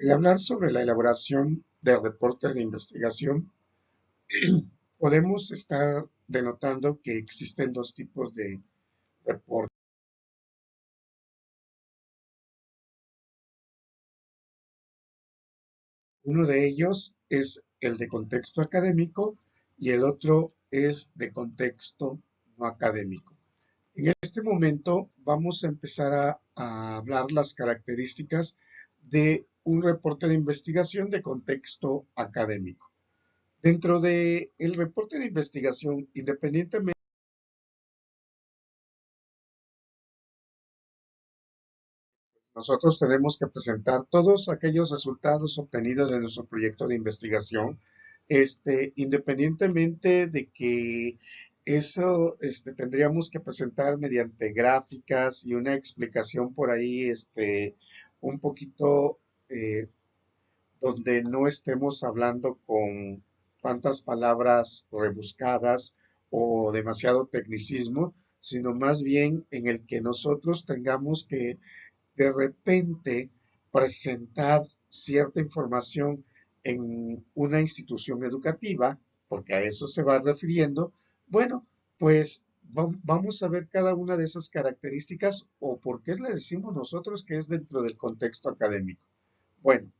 Al hablar sobre la elaboración de reportes de investigación, podemos estar denotando que existen dos tipos de reportes. Uno de ellos es el de contexto académico y el otro es de contexto no académico. En este momento vamos a empezar a hablar las características de un reporte de investigación de contexto académico. Dentro del reporte de investigación, independientemente, nosotros tenemos que presentar todos aquellos resultados obtenidos de nuestro proyecto de investigación, independientemente de que eso tendríamos que presentar mediante gráficas y una explicación por ahí, un poquito eh, donde no estemos hablando con tantas palabras rebuscadas o demasiado tecnicismo, sino más bien en el que nosotros tengamos que de repente presentar cierta información en una institución educativa, porque a eso se va refiriendo, bueno, pues vamos a ver cada una de esas características o por qué le decimos nosotros que es dentro del contexto académico. Bueno,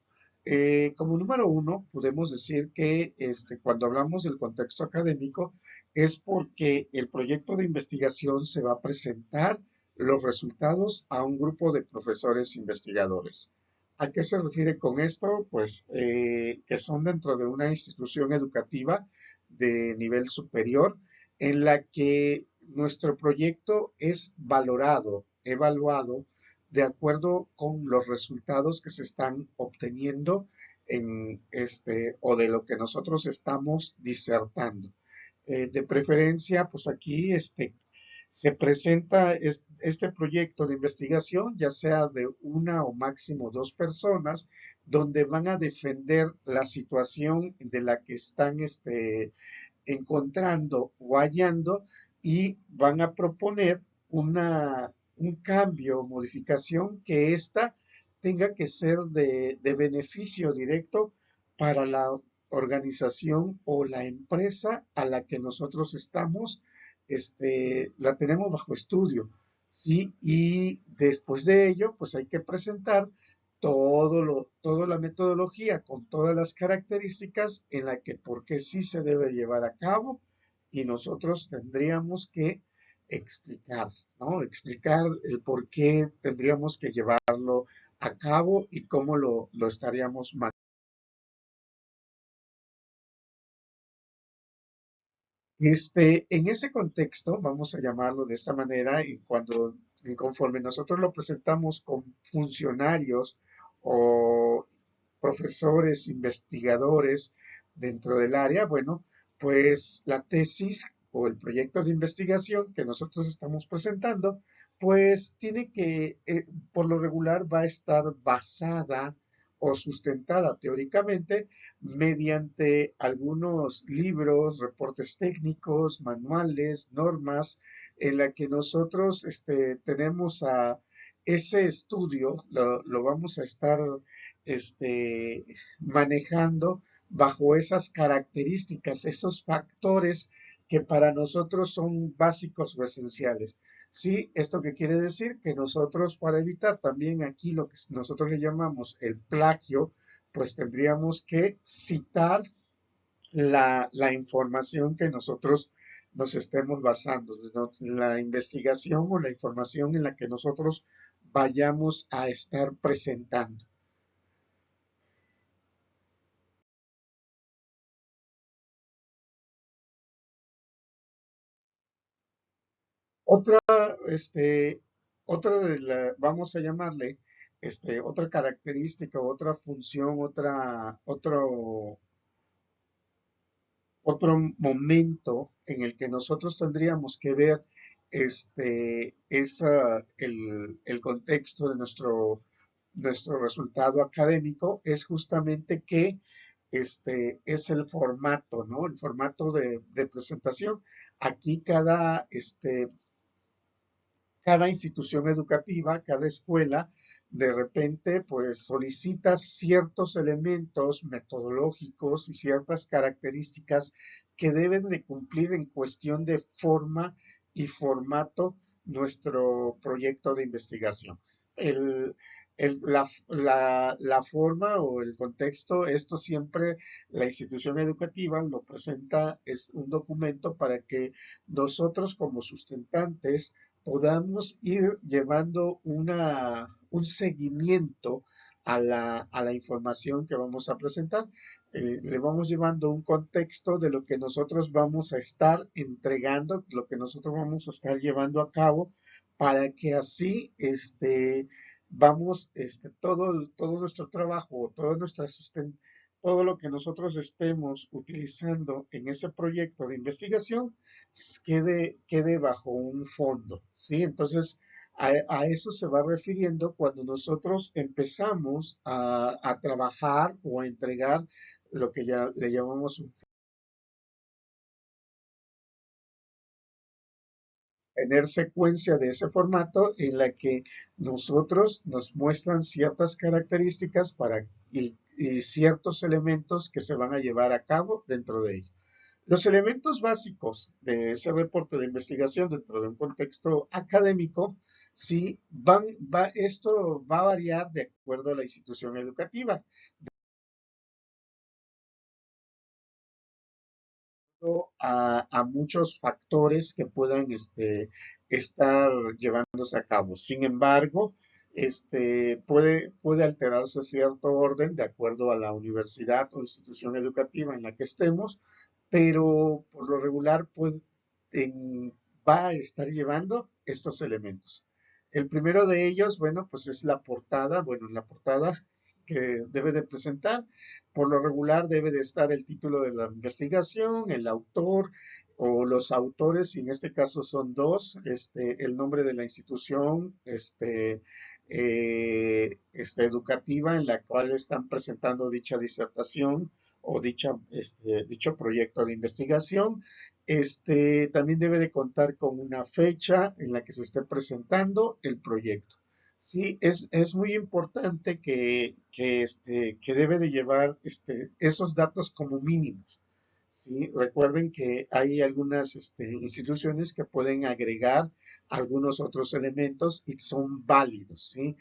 como número uno, podemos decir que cuando hablamos del contexto académico es porque el proyecto de investigación se va a presentar los resultados a un grupo de profesores investigadores. ¿A qué se refiere con esto? Pues que son dentro de una institución educativa de nivel superior en la que nuestro proyecto es valorado, evaluado de acuerdo con los resultados que se están obteniendo en o de lo que nosotros estamos disertando. De preferencia, pues aquí se presenta este proyecto de investigación, ya sea de una o máximo dos personas, donde van a defender la situación de la que están encontrando o hallando y van a proponer un cambio o modificación que ésta tenga que ser de beneficio directo para la organización o la empresa a la que nosotros estamos, la tenemos bajo estudio, ¿sí? Y después de ello, pues hay que presentar toda la metodología con todas las características en la que por qué sí se debe llevar a cabo y nosotros tendríamos que explicar, ¿no? Explicar el por qué tendríamos que llevarlo a cabo y cómo lo estaríamos manejando. En ese contexto, vamos a llamarlo de esta manera, y conforme nosotros lo presentamos con funcionarios o profesores, investigadores dentro del área, bueno, pues la tesis o el proyecto de investigación que nosotros estamos presentando, pues tiene que, por lo regular, va a estar basada o sustentada teóricamente mediante algunos libros, reportes técnicos, manuales, normas, en la que nosotros tenemos a ese estudio, lo vamos a estar manejando bajo esas características, esos factores que para nosotros son básicos o esenciales. Sí, ¿esto qué quiere decir? Que nosotros, para evitar también aquí lo que nosotros le llamamos el plagio, pues tendríamos que citar la información que nosotros nos estemos basando, ¿no? La investigación o la información en la que nosotros vayamos a estar presentando. Otra, este, vamos a llamarle, otra característica, otra función, otro momento en el que nosotros tendríamos que ver el contexto de nuestro resultado académico es justamente que es el formato, ¿no? El formato de presentación. Aquí cada institución educativa, cada escuela, de repente, pues solicita ciertos elementos metodológicos y ciertas características que deben de cumplir en cuestión de forma y formato nuestro proyecto de investigación. El, la forma o el contexto, esto siempre la institución educativa lo presenta, es un documento para que nosotros como sustentantes podamos ir llevando un seguimiento a la información que vamos a presentar. Le vamos llevando un contexto de lo que nosotros vamos a estar entregando, lo que nosotros vamos a estar llevando a cabo, para que así vamos, todo nuestro trabajo, todo lo que nosotros estemos utilizando en ese proyecto de investigación quede bajo un fondo, ¿sí? Entonces, a eso se va refiriendo cuando nosotros empezamos a trabajar o a entregar lo que ya le llamamos tener secuencia de ese formato en la que nosotros nos muestran ciertas características y ciertos elementos que se van a llevar a cabo dentro de ello. Los elementos básicos de ese reporte de investigación dentro de un contexto académico, sí, esto va a variar de acuerdo a la institución educativa, a muchos factores que puedan estar llevándose a cabo. Sin embargo, puede alterarse cierto orden de acuerdo a la universidad o institución educativa en la que estemos, pero por lo regular va a estar llevando estos elementos. El primero de ellos, bueno, pues es la portada. Bueno, en la portada que debe de presentar, por lo regular debe de estar el título de la investigación, el autor o los autores, y en este caso son dos, el nombre de la institución, educativa en la cual están presentando dicha disertación o dicho proyecto de investigación. También debe de contar con una fecha en la que se esté presentando el proyecto. Sí, es muy importante que debe de llevar esos datos como mínimos. Sí, recuerden que hay algunas instituciones que pueden agregar algunos otros elementos y son válidos, ¿sí?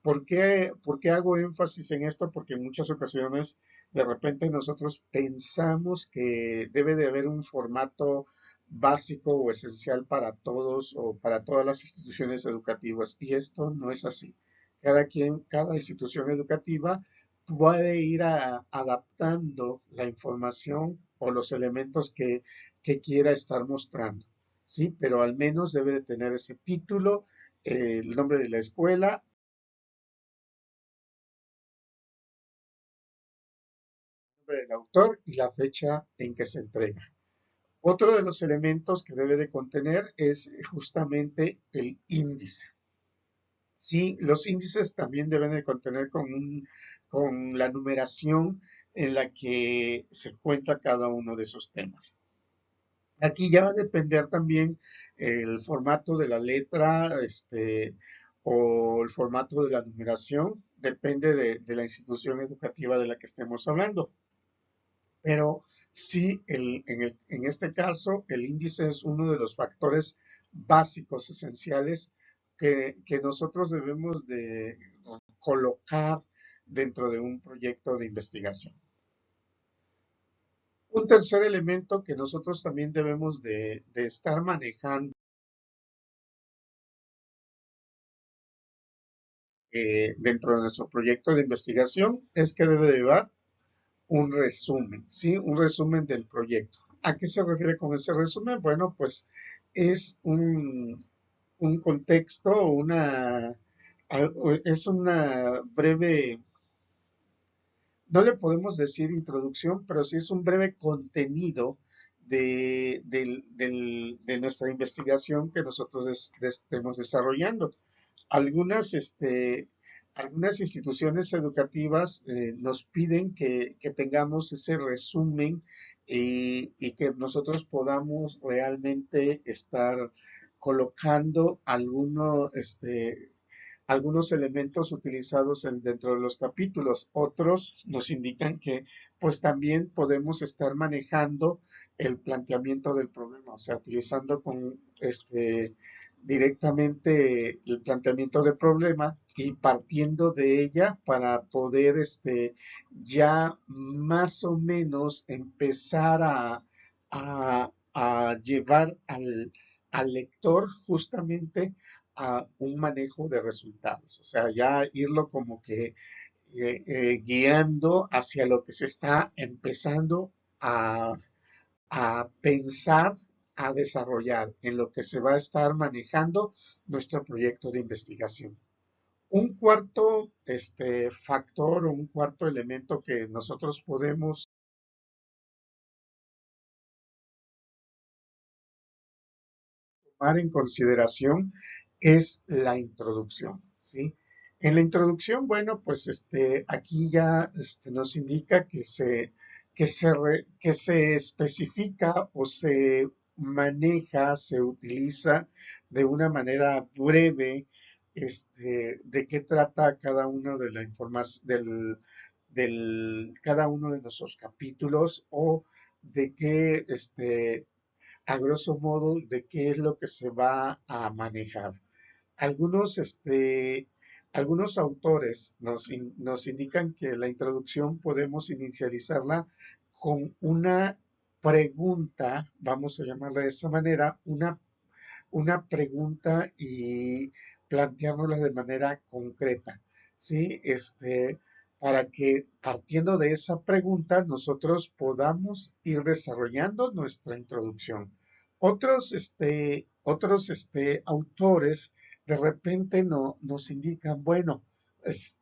¿Por qué hago énfasis en esto? Porque en muchas ocasiones de repente nosotros pensamos que debe de haber un formato básico o esencial para todos o para todas las instituciones educativas, y esto no es así. Cada institución educativa puede ir adaptando la información o los elementos que quiera estar mostrando, ¿sí? Pero al menos debe de tener ese título, el nombre de la escuela, el nombre del autor y la fecha en que se entrega. Otro de los elementos que debe de contener es justamente el índice. Sí, los índices también deben de contener con la numeración en la que se cuenta cada uno de esos temas. Aquí ya va a depender también el formato de la letra, o el formato de la numeración, depende de la institución educativa de la que estemos hablando. Pero sí, en este caso, el índice es uno de los factores básicos, esenciales, que nosotros debemos de colocar dentro de un proyecto de investigación. Un tercer elemento que nosotros también debemos de estar manejando dentro de nuestro proyecto de investigación es que debe llevar un resumen, ¿sí? Un resumen del proyecto. ¿A qué se refiere con ese resumen? Bueno, pues es un contexto, es una breve, no le podemos decir introducción, pero sí es un breve contenido de nuestra investigación que nosotros estemos desarrollando. Algunas, algunas instituciones educativas nos piden que tengamos ese resumen y que nosotros podamos realmente estar colocando algunos elementos utilizados dentro de los capítulos. Otros nos indican que pues también podemos estar manejando el planteamiento del problema, o sea, utilizando directamente el planteamiento del problema y partiendo de ella para poder ya más o menos empezar a llevar al lector justamente a un manejo de resultados, o sea, ya irlo como que guiando hacia lo que se está empezando a, a pensar, a desarrollar, en lo que se va a estar manejando nuestro proyecto de investigación. Un cuarto factor o un cuarto elemento que nosotros podemos tomar en consideración es la introducción, ¿sí? En la introducción, bueno, pues aquí ya nos indica que se especifica o se maneja, se utiliza de una manera breve de qué trata cada uno de la información cada uno de nuestros capítulos o de qué a grosso modo de qué es lo que se va a manejar. Algunos, algunos autores nos indican que la introducción podemos inicializarla con una pregunta, vamos a llamarla de esa manera, una pregunta y planteárnosla de manera concreta, ¿sí? Para que partiendo de esa pregunta nosotros podamos ir desarrollando nuestra introducción. Otros autores de repente nos indican, bueno, es,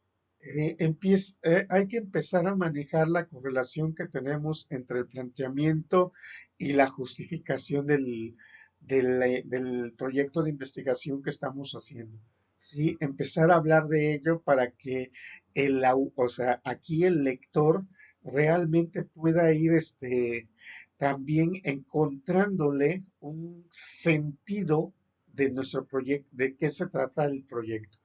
hay que empezar a manejar la correlación que tenemos entre el planteamiento y la justificación del proyecto de investigación que estamos haciendo. Sí, empezar a hablar de ello para que o sea, aquí el lector realmente pueda ir también encontrándole un sentido de nuestro proyecto, de qué se trata el proyecto.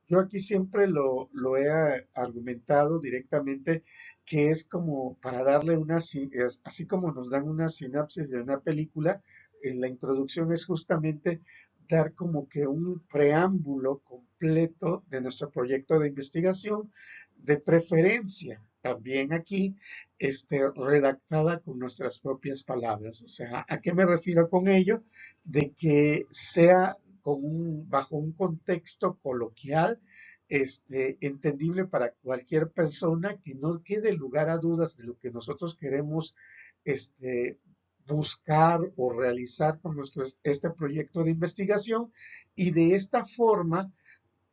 Yo aquí siempre lo he argumentado directamente que es como para darle así como nos dan una sinapsis de una película, la introducción es justamente dar como que un preámbulo completo de nuestro proyecto de investigación, de preferencia también aquí, redactada con nuestras propias palabras. O sea, ¿a qué me refiero con ello? De que sea bajo un contexto coloquial, entendible para cualquier persona, que no quede lugar a dudas de lo que nosotros queremos buscar o realizar con este proyecto de investigación y de esta forma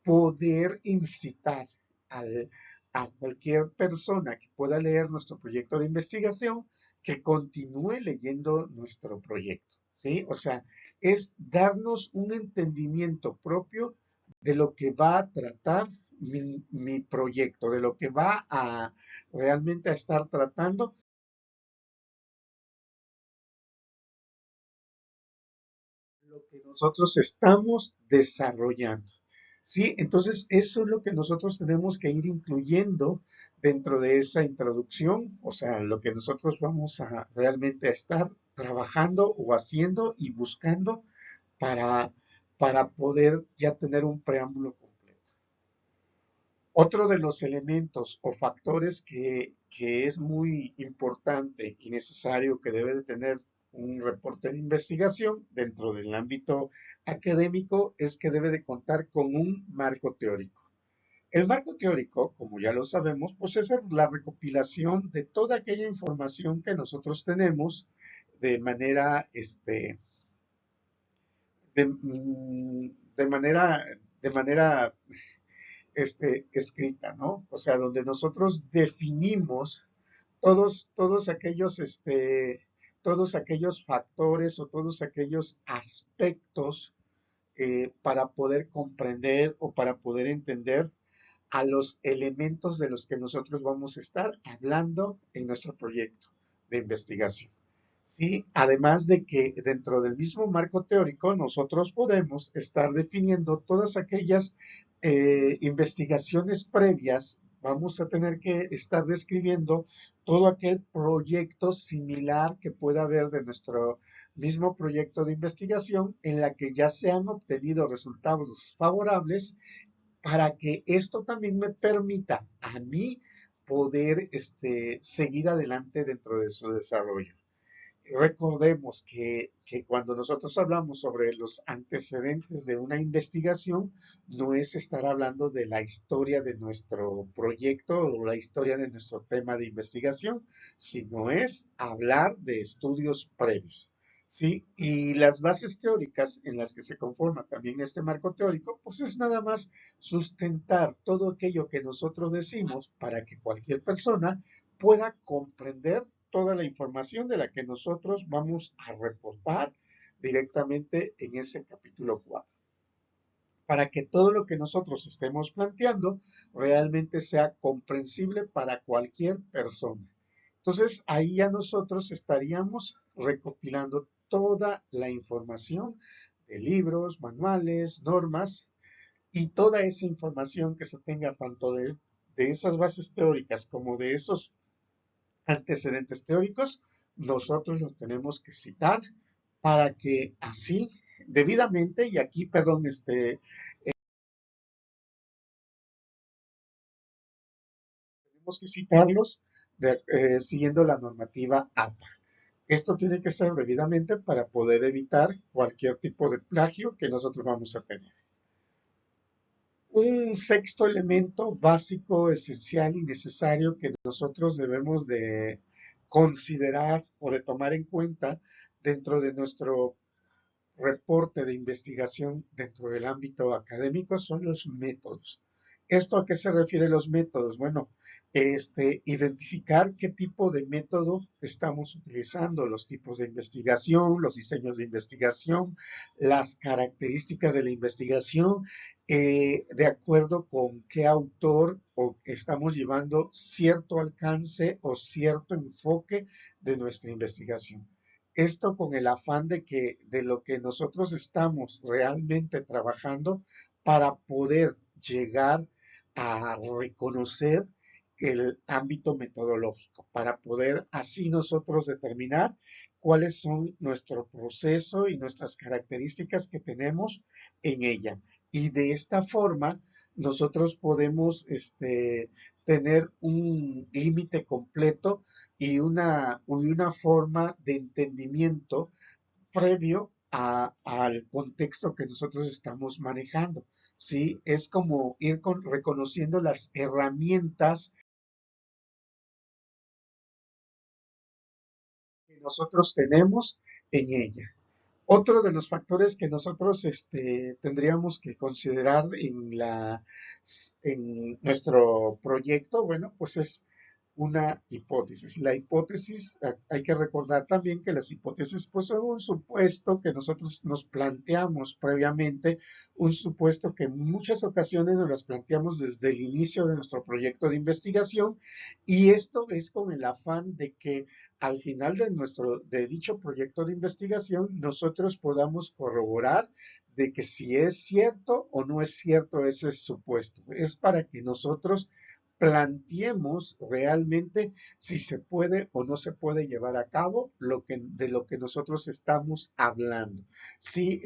poder incitar al, a cualquier persona que pueda leer nuestro proyecto de investigación que continúe leyendo nuestro proyecto, ¿sí? O sea, es darnos un entendimiento propio de lo que va a tratar mi proyecto, de lo que va a realmente a estar tratando lo que nosotros estamos desarrollando. ¿Sí? Entonces, eso es lo que nosotros tenemos que ir incluyendo dentro de esa introducción, o sea, lo que nosotros vamos a realmente a estar trabajando o haciendo y buscando para, para poder ya tener un preámbulo completo. Otro de los elementos o factores que es muy importante y necesario que debe de tener un reporte de investigación dentro del ámbito académico es que debe de contar con un marco teórico. El marco teórico, como ya lo sabemos, pues es la recopilación de toda aquella información que nosotros tenemos de manera, de manera, de manera escrita, ¿no? O sea, donde nosotros definimos todos aquellos factores o todos aquellos aspectos para poder comprender o para poder entender a los elementos de los que nosotros vamos a estar hablando en nuestro proyecto de investigación. Sí, además de que dentro del mismo marco teórico nosotros podemos estar definiendo todas aquellas investigaciones previas, vamos a tener que estar describiendo todo aquel proyecto similar que pueda haber de nuestro mismo proyecto de investigación en la que ya se han obtenido resultados favorables para que esto también me permita a mí poder seguir adelante dentro de su desarrollo. Recordemos que cuando nosotros hablamos sobre los antecedentes de una investigación, no es estar hablando de la historia de nuestro proyecto o la historia de nuestro tema de investigación, sino es hablar de estudios previos. Sí, y las bases teóricas en las que se conforma también este marco teórico, pues es nada más sustentar todo aquello que nosotros decimos para que cualquier persona pueda comprender toda la información de la que nosotros vamos a reportar directamente en ese capítulo 4, para que todo lo que nosotros estemos planteando realmente sea comprensible para cualquier persona. Entonces, ahí ya nosotros estaríamos recopilando toda la información de libros, manuales, normas y toda esa información que se tenga tanto de esas bases teóricas como de esos antecedentes teóricos, nosotros los tenemos que citar para que así, debidamente, y aquí, perdón, tenemos que citarlos siguiendo la normativa APA. Esto tiene que ser debidamente para poder evitar cualquier tipo de plagio que nosotros vamos a tener. Un sexto elemento básico, esencial y necesario que nosotros debemos de considerar o de tomar en cuenta dentro de nuestro reporte de investigación dentro del ámbito académico son los métodos. ¿Esto a qué se refiere los métodos? Bueno, identificar qué tipo de método estamos utilizando, los tipos de investigación, los diseños de investigación, las características de la investigación, de acuerdo con qué autor o estamos llevando cierto alcance o cierto enfoque de nuestra investigación. Esto con el afán de que de lo que nosotros estamos realmente trabajando para poder llegar a reconocer el ámbito metodológico, para poder así nosotros determinar cuáles son nuestro proceso y nuestras características que tenemos en ella. Y de esta forma nosotros podemos tener un límite completo y una forma de entendimiento previo al contexto que nosotros estamos manejando. ¿Sí? Es como ir reconociendo las herramientas que nosotros tenemos en ella. Otro de los factores que nosotros tendríamos que considerar en nuestro proyecto, bueno, pues es una hipótesis. La hipótesis, hay que recordar también que las hipótesis pues son un supuesto que nosotros nos planteamos previamente, un supuesto que en muchas ocasiones nos las planteamos desde el inicio de nuestro proyecto de investigación, y esto es con el afán de que al final de dicho proyecto de investigación nosotros podamos corroborar de que si es cierto o no es cierto ese supuesto. Es para que nosotros planteemos realmente si se puede o no se puede llevar a cabo de lo que nosotros estamos hablando. Sí,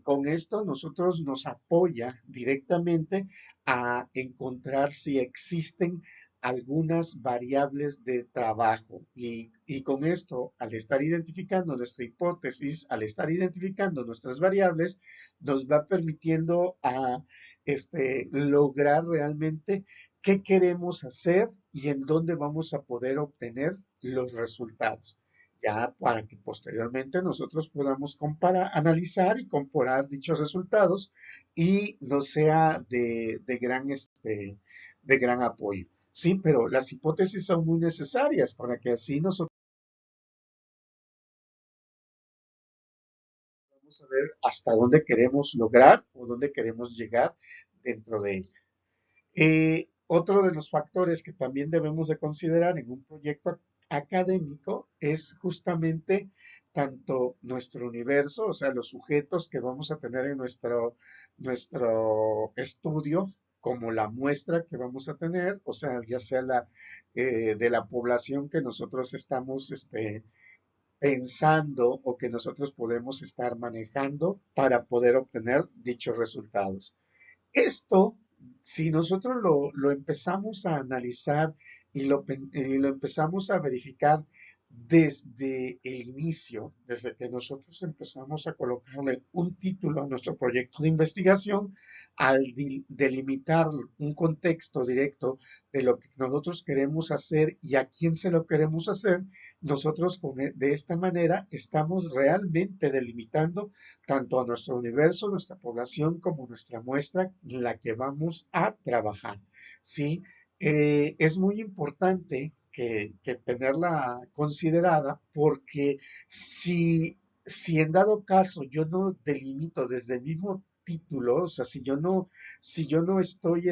con esto nosotros nos apoya directamente a encontrar si existen algunas variables de trabajo y con esto, al estar identificando nuestra hipótesis, al estar identificando nuestras variables, nos va permitiendo a lograr realmente qué queremos hacer y en dónde vamos a poder obtener los resultados. Ya para que posteriormente nosotros podamos comparar, analizar y comparar dichos resultados y nos sea de gran apoyo. Sí, pero las hipótesis son muy necesarias para que así nosotros vamos a ver hasta dónde queremos lograr o dónde queremos llegar dentro de ella. Otro de los factores que también debemos de considerar en un proyecto académico es justamente tanto nuestro universo, o sea, los sujetos que vamos a tener en nuestro estudio, como la muestra que vamos a tener, o sea, ya sea de la población que nosotros estamos pensando o que nosotros podemos estar manejando para poder obtener dichos resultados. Esto, si nosotros lo empezamos a analizar y lo empezamos a verificar desde el inicio, desde que nosotros empezamos a colocarle un título a nuestro proyecto de investigación, al delimitar un contexto directo de lo que nosotros queremos hacer y a quién se lo queremos hacer, nosotros de esta manera estamos realmente delimitando tanto a nuestro universo, nuestra población, como nuestra muestra, en la que vamos a trabajar. ¿Sí? Es muy importante que tenerla considerada porque si en dado caso yo no delimito desde el mismo título, o sea, si yo no estoy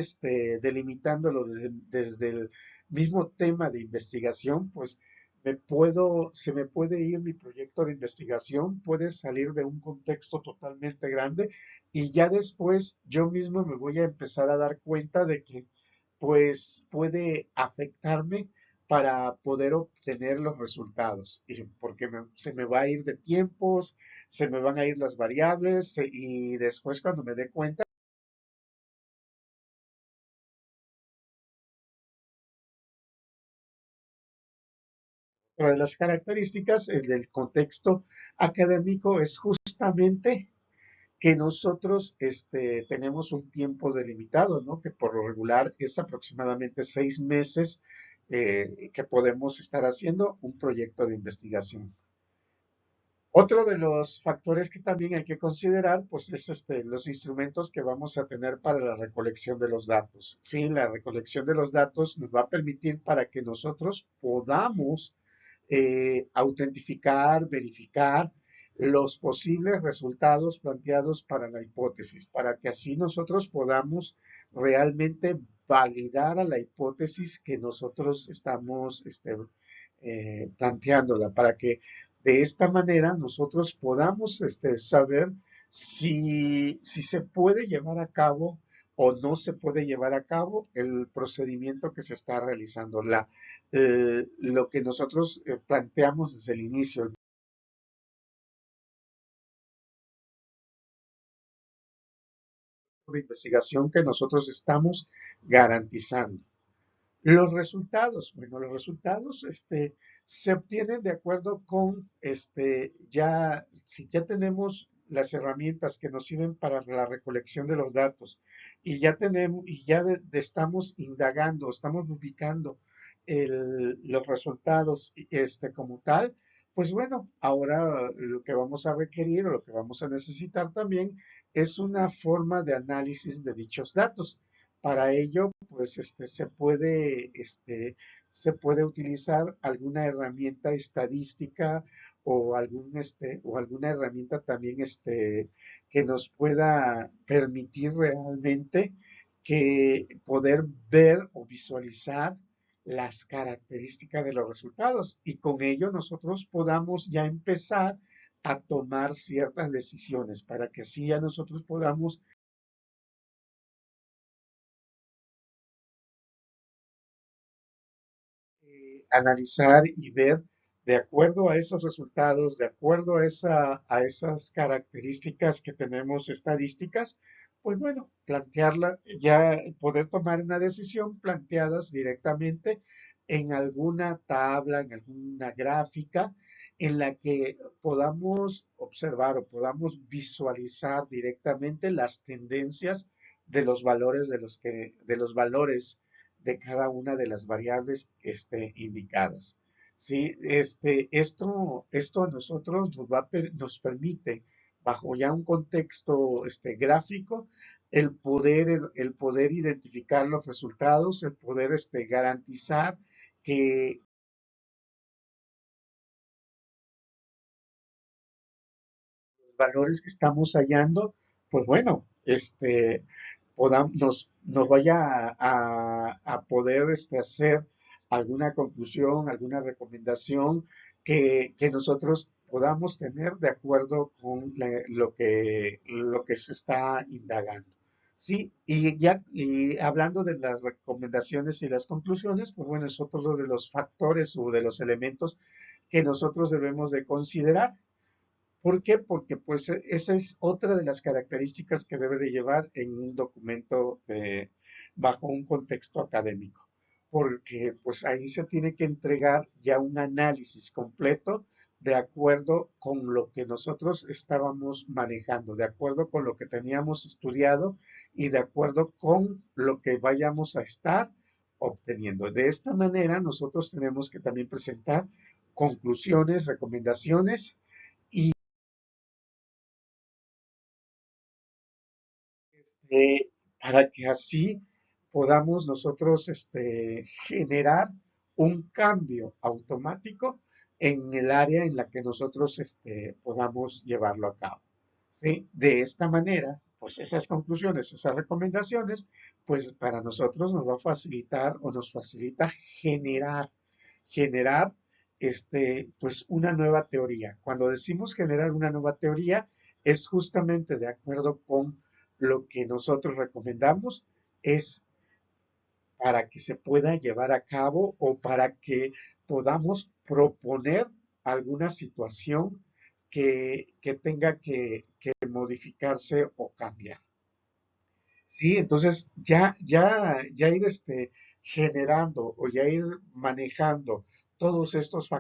delimitándolo desde el mismo tema de investigación, pues se me puede ir mi proyecto de investigación, puede salir de un contexto totalmente grande y ya después yo mismo me voy a empezar a dar cuenta de que pues puede afectarme para poder obtener los resultados, porque se me va a ir de tiempos, se me van a ir las variables y después cuando me dé cuenta de las características, el del contexto académico es justamente que nosotros tenemos un tiempo delimitado, ¿no? Que por lo regular es aproximadamente 6 meses que podemos estar haciendo un proyecto de investigación. Otro de los factores que también hay que considerar, pues, es los instrumentos que vamos a tener para la recolección de los datos. Sí, la recolección de los datos nos va a permitir para que nosotros podamos autentificar, verificar los posibles resultados planteados para la hipótesis, para que así nosotros podamos realmente validar a la hipótesis que nosotros estamos planteándola, para que de esta manera nosotros podamos saber si se puede llevar a cabo o no se puede llevar a cabo el procedimiento que se está realizando, lo que nosotros planteamos desde el inicio, el tipo de investigación que nosotros estamos garantizando. Los resultados, bueno, los resultados se obtienen de acuerdo con si ya tenemos las herramientas que nos sirven para la recolección de los datos y ya estamos indagando, estamos ubicando los resultados como tal, pues bueno, ahora lo que vamos a requerir o lo que vamos a necesitar también es una forma de análisis de dichos datos. Para ello, pues se puede utilizar alguna herramienta estadística o alguna herramienta también que nos pueda permitir realmente que poder ver o visualizar las características de los resultados y con ello nosotros podamos ya empezar a tomar ciertas decisiones para que así ya nosotros podamos analizar y ver de acuerdo a esos resultados, de acuerdo a esas características que tenemos estadísticas, pues bueno, plantearla, ya poder tomar una decisión planteadas directamente en alguna tabla, en alguna gráfica, en la que podamos observar o podamos visualizar directamente las tendencias de los valores de los valores de cada una de las variables indicadas. ¿Sí? Esto a nosotros nos permite, bajo ya un contexto gráfico, el poder identificar los resultados, el poder garantizar que los valores que estamos hallando, pues bueno, nos vaya a poder hacer alguna conclusión, alguna recomendación que nosotros podamos tener de acuerdo con lo que se está indagando. Sí, y hablando de las recomendaciones y las conclusiones, pues bueno, es otro de los factores o de los elementos que nosotros debemos de considerar. ¿Por qué? Porque pues esa es otra de las características que debe de llevar en un documento bajo un contexto académico, porque pues ahí se tiene que entregar ya un análisis completo de acuerdo con lo que nosotros estábamos manejando, de acuerdo con lo que teníamos estudiado y de acuerdo con lo que vayamos a estar obteniendo. De esta manera, nosotros tenemos que también presentar conclusiones, recomendaciones y para que así podamos nosotros generar un cambio automático en el área en la que nosotros podamos llevarlo a cabo. ¿Sí? De esta manera, pues esas conclusiones, esas recomendaciones, pues para nosotros nos va a facilitar o nos facilita generar pues una nueva teoría. Cuando decimos generar una nueva teoría, es justamente de acuerdo con lo que nosotros recomendamos, es para que se pueda llevar a cabo o para que podamos proponer alguna situación que tenga que modificarse o cambiar. Sí, entonces ya ir generando o ya ir manejando todos estos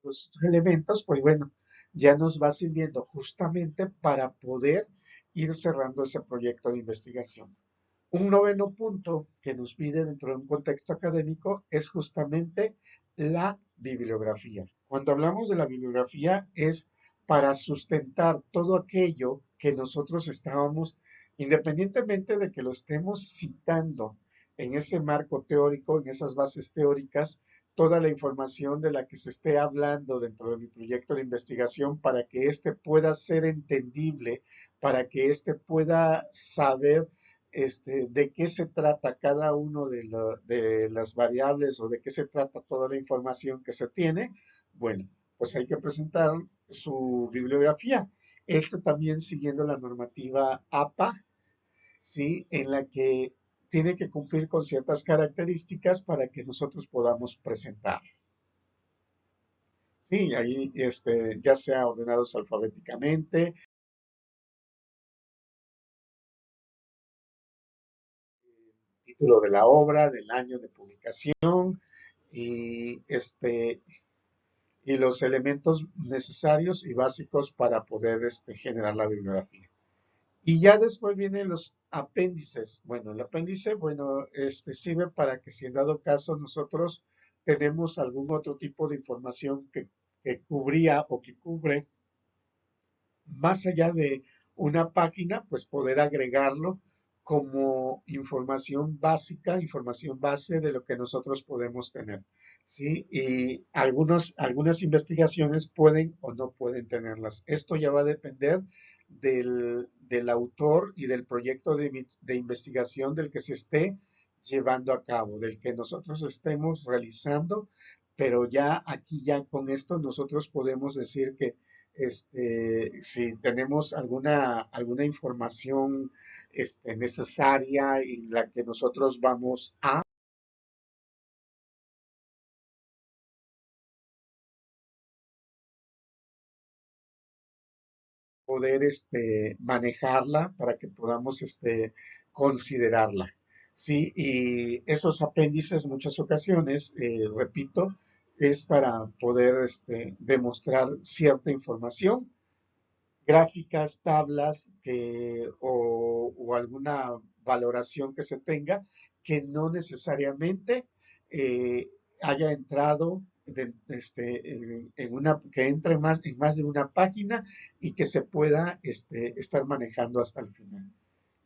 los elementos, pues bueno, ya nos va sirviendo justamente para poder ir cerrando ese proyecto de investigación. Un noveno punto que nos pide dentro de un contexto académico es justamente la bibliografía. Cuando hablamos de la bibliografía es para sustentar todo aquello que nosotros estábamos, independientemente de que lo estemos citando en ese marco teórico, en esas bases teóricas, toda la información de la que se esté hablando dentro de mi proyecto de investigación para que éste pueda ser entendible, para que éste pueda saber de qué se trata cada uno de las variables o de qué se trata toda la información que se tiene, bueno, pues hay que presentar su bibliografía. Esto también siguiendo la normativa APA, ¿sí? En la que tiene que cumplir con ciertas características para que nosotros podamos presentar. Sí, ahí ya sea ordenados alfabéticamente, título de la obra, del año de publicación y y los elementos necesarios y básicos para poder generar la bibliografía. Y ya después vienen los apéndices. Bueno, el apéndice, bueno, sirve para que si en dado caso nosotros tenemos algún otro tipo de información que cubría o que cubre más allá de una página, pues poder agregarlo como información básica, información base de lo que nosotros podemos tener. ¿Sí? Y algunas investigaciones pueden o no pueden tenerlas. Esto ya va a depender del autor y del proyecto de investigación del que se esté llevando a cabo, del que nosotros estemos realizando, pero ya aquí ya con esto nosotros podemos decir que si tenemos alguna información necesaria y la que nosotros vamos a poder manejarla para que podamos considerarla. Sí, y esos apéndices muchas ocasiones, repito, es para poder demostrar cierta información, gráficas, tablas o alguna valoración que se tenga que no necesariamente haya entrado que entre en más de una página y que se pueda estar manejando hasta el final.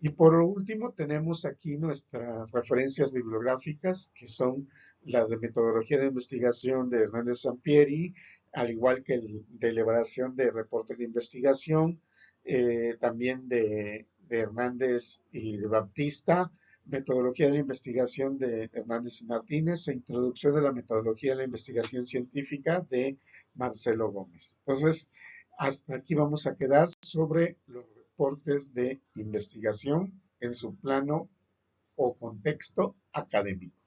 Y por último, tenemos aquí nuestras referencias bibliográficas, que son las de metodología de investigación de Hernández Sampieri, al igual que el de elaboración de reportes de investigación, también de Hernández y de Baptista, metodología de la investigación de Hernández y Martínez e introducción de la metodología de la investigación científica de Marcelo Gómez. Entonces, hasta aquí vamos a quedar sobre los reportes de investigación en su plano o contexto académico.